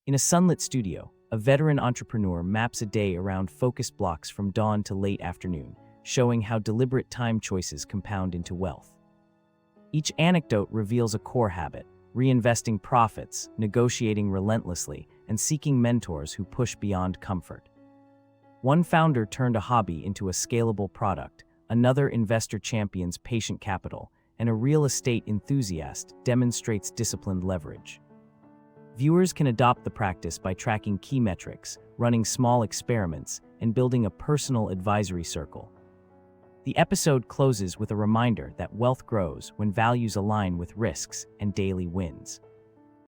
In a sunlit studio, a veteran entrepreneur maps a day around focused blocks from dawn to late afternoon, showing how deliberate time choices compound into wealth. Each anecdote reveals a core habit: reinvesting profits, negotiating relentlessly, and seeking mentors who push beyond comfort. One founder turned a hobby into a scalable product, another investor champions patient capital, and a real estate enthusiast demonstrates disciplined leverage. Viewers can adopt the practice by tracking key metrics, running small experiments, and building a personal advisory circle. The episode closes with a reminder that wealth grows when values align with risks and daily wins.